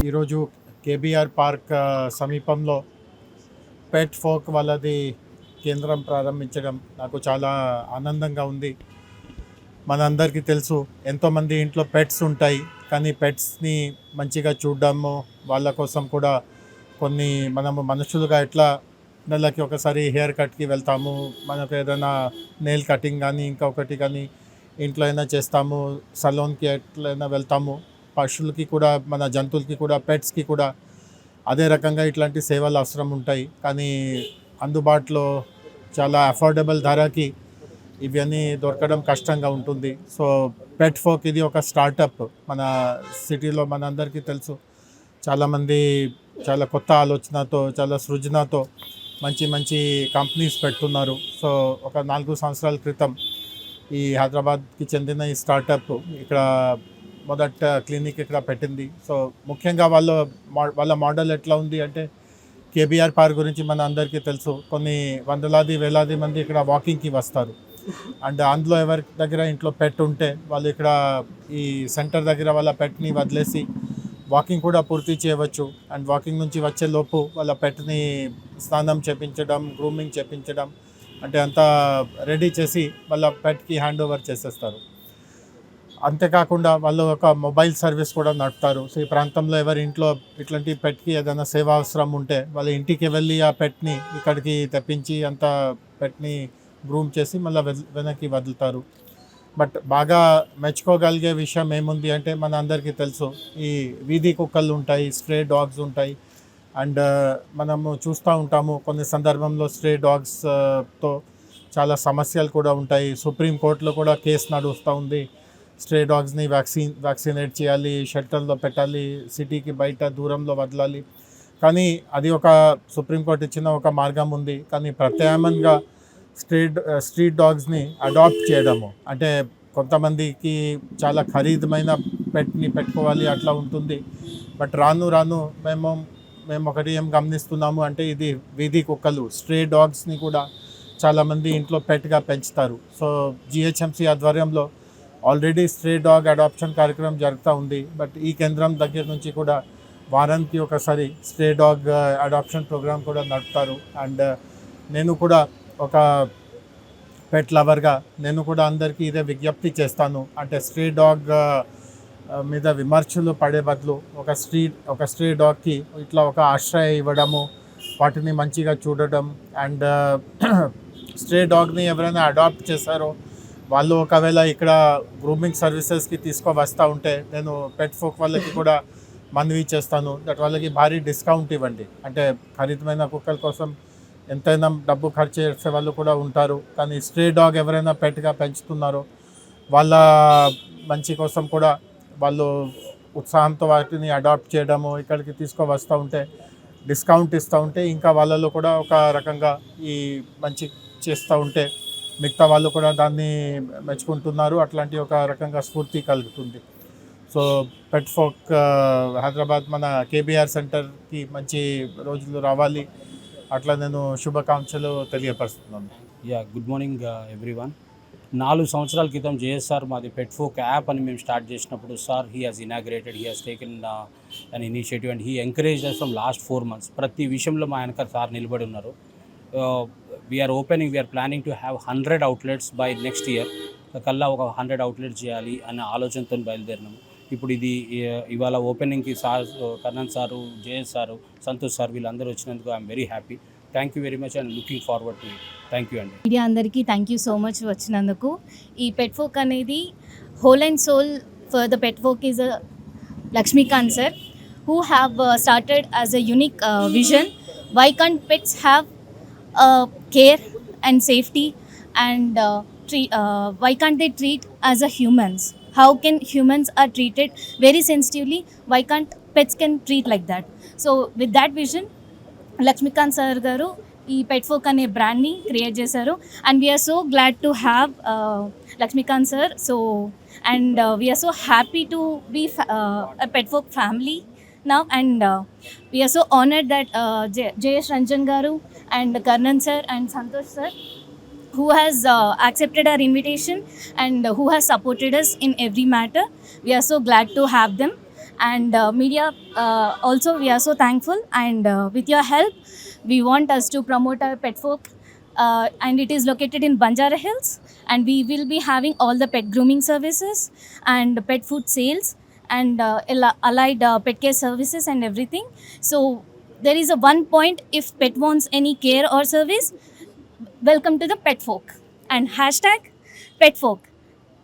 ఈరోజు KBR park సమీపంలో పెట్ folk వాళ్ళది కేంద్రం ప్రారంభించడం నాకు చాలా ఆనందంగా ఉంది. మనందరికీ తెలుసు, ఎంతోమంది ఇంట్లో పెట్స్ ఉంటాయి, కానీ పెట్స్ని మంచిగా చూడడము, వాళ్ళ కోసం కూడా కొన్ని మనము మనుషులుగా ఎట్లా నెలకి ఒకసారి హెయిర్ కట్కి వెళ్తాము, మనకు ఏదైనా నెయిల్ కటింగ్ కానీ ఇంకొకటి కానీ ఇంట్లో అయినా చేస్తాము, సలూన్కి ఎట్లయినా వెళ్తాము. పశువులకి కూడా, మన జంతువులకి కూడా, పెట్స్కి కూడా అదే రకంగా ఇట్లాంటి సేవలు అవసరం ఉంటాయి. కానీ అందుబాటులో చాలా అఫోర్డబుల్ ధరకి ఇవన్నీ దొరకడం కష్టంగా ఉంటుంది. సో పెట్ ఫోక్ ఇది ఒక స్టార్టప్ మన సిటీలో. మనందరికీ తెలుసు, చాలామంది చాలా కొత్త ఆలోచనతో, చాలా సృజనతో మంచి మంచి కంపెనీస్ పెడుతున్నారు. సో ఒక 4 సంవత్సరాల క్రితం ఈ హైదరాబాద్కి చెందిన ఈ స్టార్టప్ ఇక్కడ మొదట క్లినిక్ ఇక్కడ పెట్టింది. సో ముఖ్యంగా వాళ్ళ మోడల్ ఎట్లా ఉంది అంటే, కేబీఆర్ పార్క్ గురించి మన అందరికీ తెలుసు, కొన్ని వందలాది వేలాది మంది ఇక్కడ వాకింగ్కి వస్తారు. అండ్ అందులో ఎవరి దగ్గర ఇంట్లో పెట్ ఉంటే వాళ్ళు ఇక్కడ ఈ సెంటర్ దగ్గర వాళ్ళ పెట్ని వదిలేసి వాకింగ్ కూడా పూర్తి చేయవచ్చు. అండ్ వాకింగ్ నుంచి వచ్చే లోపు వాళ్ళ పెట్ని స్నానం చేపించడం, గ్రూమింగ్ చేపించడం, అంటే అంతా రెడీ చేసి వాళ్ళ పెట్కి హ్యాండ్ ఓవర్ చేసేస్తారు. అంతేకాకుండా వాళ్ళు ఒక మొబైల్ సర్వీస్ కూడా నడుపుతారు. సో ఈ ప్రాంతంలో ఎవరి ఇంట్లో ఇట్లాంటి పెట్కి ఏదైనా సేవ అవసరం ఉంటే వాళ్ళ ఇంటికి వెళ్ళి ఆ పెట్ని ఇక్కడికి తెప్పించి అంత పెట్ని గ్రూమ్ చేసి మళ్ళీ వెనక్కి వదులుతారు. బట్ బాగా మెచ్చుకోగలిగే విషయం ఏముంది అంటే, మన అందరికీ తెలుసు, ఈ వీధి కుక్కలు ఉంటాయి, స్ట్రే డాగ్స్ ఉంటాయి. అండ్ మనము చూస్తూ ఉంటాము కొన్ని సందర్భంలో స్ట్రే డాగ్స్తో చాలా సమస్యలు కూడా ఉంటాయి. సుప్రీంకోర్టులో కూడా కేసు నడుస్తూ ఉంది. స్ట్రే డాగ్స్ని వ్యాక్సినేట్ చేయాలి, షెల్టర్లో పెట్టాలి, సిటీకి బయట దూరంలో వదలాలి. కానీ అది ఒక సుప్రీంకోర్టు ఇచ్చిన ఒక మార్గం ఉంది. కానీ ప్రత్యామ్నాయంగా స్ట్రీట్ డాగ్స్ని అడాప్ట్ చేయడము, అంటే కొంతమందికి చాలా ఖరీదమైన పెట్ని పెట్టుకోవాలి అట్లా ఉంటుంది. బట్ రాను రాను మేము ఒకటి ఏం గమనిస్తున్నాము అంటే, ఇది వీధి కుక్కలు, స్ట్రే డాగ్స్ని కూడా చాలామంది ఇంట్లో పెట్గా పెంచుతారు. సో జిహెచ్ఎంసీ ఆధ్వర్యంలో ఆల్రెడీ స్ట్రే డాగ్ అడాప్షన్ కార్యక్రమం జరుగుతూ ఉంది. బట్ ఈ కేంద్రం దగ్గర నుంచి కూడా వారానికి ఒకసారి స్ట్రే డాగ్ అడాప్షన్ ప్రోగ్రామ్ కూడా నడుపుతారు. అండ్ నేను కూడా ఒక పెట్ లవర్గా నేను కూడా అందరికీ ఇదే విజ్ఞప్తి చేస్తాను. అంటే స్ట్రే డాగ్ మీద విమర్శలు పడే బదులు ఒక స్ట్రే డాగ్కి ఇట్లా ఒక ఆశ్రయం ఇవ్వడము, వాటిని మంచిగా చూడడం. అండ్ స్ట్రే డాగ్ని ఎవరైనా అడాప్ట్ చేశారో వాళ్ళు ఒకవేళ ఇక్కడ గ్రూమింగ్ సర్వీసెస్కి వస్తూ ఉంటే, నేను పెట్ ఫోక్ వాళ్ళకి కూడా మనవి చేస్తాను దట్ వాళ్ళకి భారీ డిస్కౌంట్ ఇవ్వండి. అంటే ఖరీదమైన కుక్కల కోసం ఎంతైనా డబ్బు ఖర్చు చేసే వాళ్ళు కూడా ఉంటారు. కానీ స్ట్రే డాగ్ ఎవరైనా పెట్‌గా పెంచుతున్నారో వాళ్ళ మంచి కోసం కూడా వాళ్ళు ఉత్సాహంతో వాటిని అడాప్ట్ చేయడము, ఇక్కడికి తీసుకొని వస్తూ ఉంటే డిస్కౌంట్ ఇస్తూ ఉంటే ఇంకా వాళ్ళలో కూడా ఒక రకంగా ఈ మంచి చేస్తూ ఉంటే మిగతా వాళ్ళు కూడా దాన్ని మెచ్చుకుంటున్నారు. అట్లాంటి ఒక రకంగా స్ఫూర్తి కలుగుతుంది. సో పెట్ ఫోక్ హైదరాబాద్ మన కేబీఆర్ సెంటర్కి మంచి రోజులు రావాలి. అట్లా నేను శుభాకాంక్షలు తెలియపరుస్తున్నాను. Good morning everyone. 4 సంవత్సరాల క్రితం జేఎస్ఆర్ మాది పెట్ ఫోక్ యాప్ అని మేము స్టార్ట్ చేసినప్పుడు sir he has inaugurated, he has taken an initiative and he encourage us from last 4 months. ప్రతి విషయంలో మా వెనక సార్ నిలబడి ఉన్నారు. We're planning to have 100 outlets by next year. కల్లా ఒక 100 అవుట్లెట్స్ చేయాలి అనే ఆలోచనతో బయలుదేరినాము. ఇప్పుడు ఇది ఇవాళ ఓపెనింగ్కి sir, Karnan sir, JS sir, Santosh sir వీళ్ళందరూ వచ్చినందుకు I'm very happy. Thank you very much and looking forward to it. Thank you అండి. మీడియా అందరికీ థ్యాంక్ యూ సో మచ్ వచ్చినందుకు. ఈ పెట్ ఫోక్ అనేది whole and soul for the pet folk is Lakshmikant sir who have started as a unique vision. Why can't pets have care and safety and why can't they treat as a humans? How can humans are treated very sensitively? Why can't pets can treat like that? So with that vision, Lakshmikant sir గారు ఈ pet folk అనే బ్రాండ్ని create చేశారు. And we're so glad to have Lakshmikant sir. So and we're so happy to be pet folk family now and we are so honored that Jayesh Ranjan garu and Karnan sir and Santosh sir who has accepted our invitation and who has supported us in every matter. We are so glad to have them and media also we are so thankful and with your help we want us to promote our pet folk and it is located in Banjara Hills and we will be having all the pet grooming services and pet food sales and allied pet care services and everything. So there is a one point, if pet wants any care or service, welcome to the pet folk and hashtag pet folk.